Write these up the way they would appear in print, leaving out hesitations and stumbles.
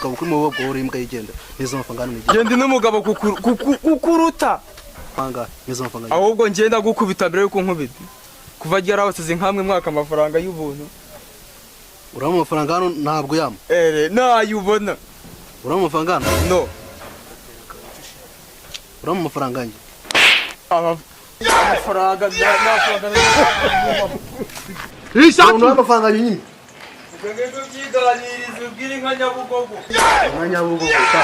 mugabo kuri mu bwo uri imbwa yigenda nizo mafangano ni genda n'umugabo kukuruta panga nizo mafangano ahubwo ngenda gukubita mbere yuko nkubita kuva gera abasize nkamwe mwaka amafaranga y'ubuntu uramo amafaranga hano ntabwo yama nayubona uramo amafaranga no uramo amafaranga nge amafaranga uramo amafaranga nyine Ngego byiganiriza ubwire nka Nyabugogo. Nka Nyabugogo ta.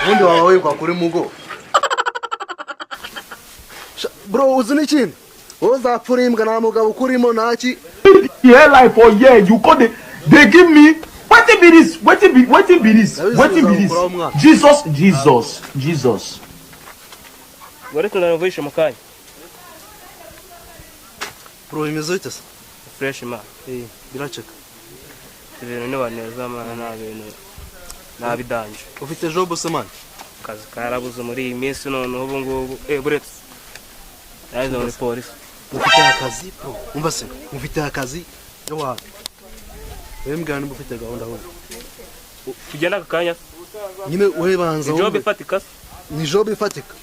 Ubundi waba wegwa kuri mugo. Bro uzi n'ikindi? Oza pfurimbwa na mugabo kurimo naki? Here life for year you call they give me what be this? What be this? Jesus. Wari tunavugisha mukanya. Bro imeze ite? Fresh man. Biraceka. Ibintu ni baneza mana nabidanje. Ufite job se man? Kazi karabuze muri iyi minsi none ubu ngubu buretse. Yaje muri police. Ufite akazi bro. Umva se, ufite akazi yo wa. Wembwana ufite gahunda ho. Tugenda akanya. Nyine we banza wo. Job ifatika. Ni job ifatika.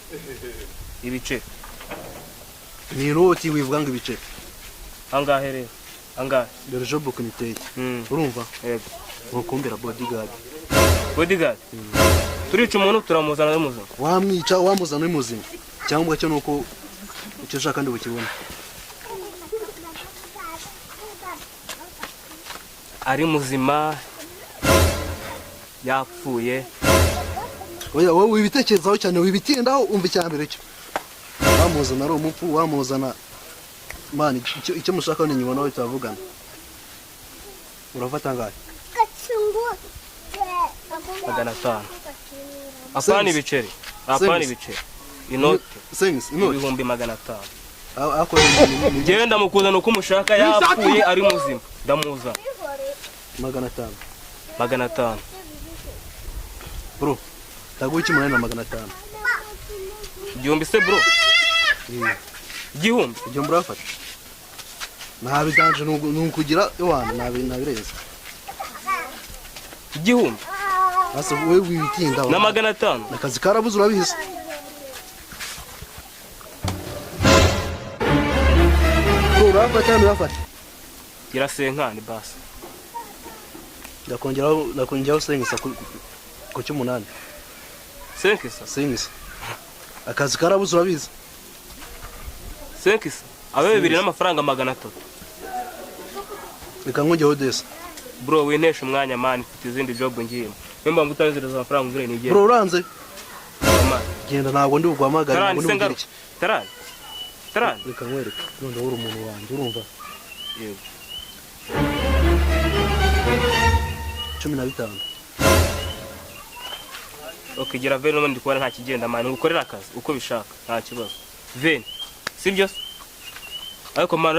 Ibice. Ni roti wivuga ngo ibice. Angahe rero? Angahe? Dore job kuniteye. Urumva? Yego. Nkukumbira bodyguard. Bodyguard? Turica umuntu turamuzana n'umuzima. Wamwica wamuzana n'umuzima. Cyangwa cyo nuko icyo shaka ndi bukibona. Ari muzima yapfuye. Oya wowe wibitekerezaho cyane wibitindaho umva cyambere cyo. Wamuzana ari umupfu wamuzana mani icyo mushaka ni nyibona we tavugana. Urafata ngahe? Magana 5. Apana ibiceri. Apana ibiceri. Inote. Sengs, inote. Ibihumbi 500. Ako genda mukuzana uko mushaka yapfuye ari muzima. Ndamuza. 500. 500. Bro, taguki munani na 500. Igihumbi se bro. Igihumbi. Igihumbi urafata. Nabiganje nukugira iwana nabireza. Igihumbi. Asa wewe wibitinda na 500. Nakazi karabuze urabizi. Urafata. Irasenkani basi. Ndakongeraho sengisa ku cy'umunani. Sengisa. Akazi karabuze urabizi. Sengisa. Abe bibiri n'amafaranga 300. Reka nkongeho desa. Bro winesha umwanya man mfite izindi job ngiyemo. Memba ngutazireza amafaranga ngure ni giye. Bro uranze? Genda ntabwo ndi ugwamagara ntabwo ndi ugiriki. Tarani. Reka nkwereke. None uri umuntu wanjye urumva. Yego. 15. Okay gira veni n'ubundi kubona nta kigenda man ukorera akazi uko bishaka nta kibazo. Veni. Sibyo? Ariko man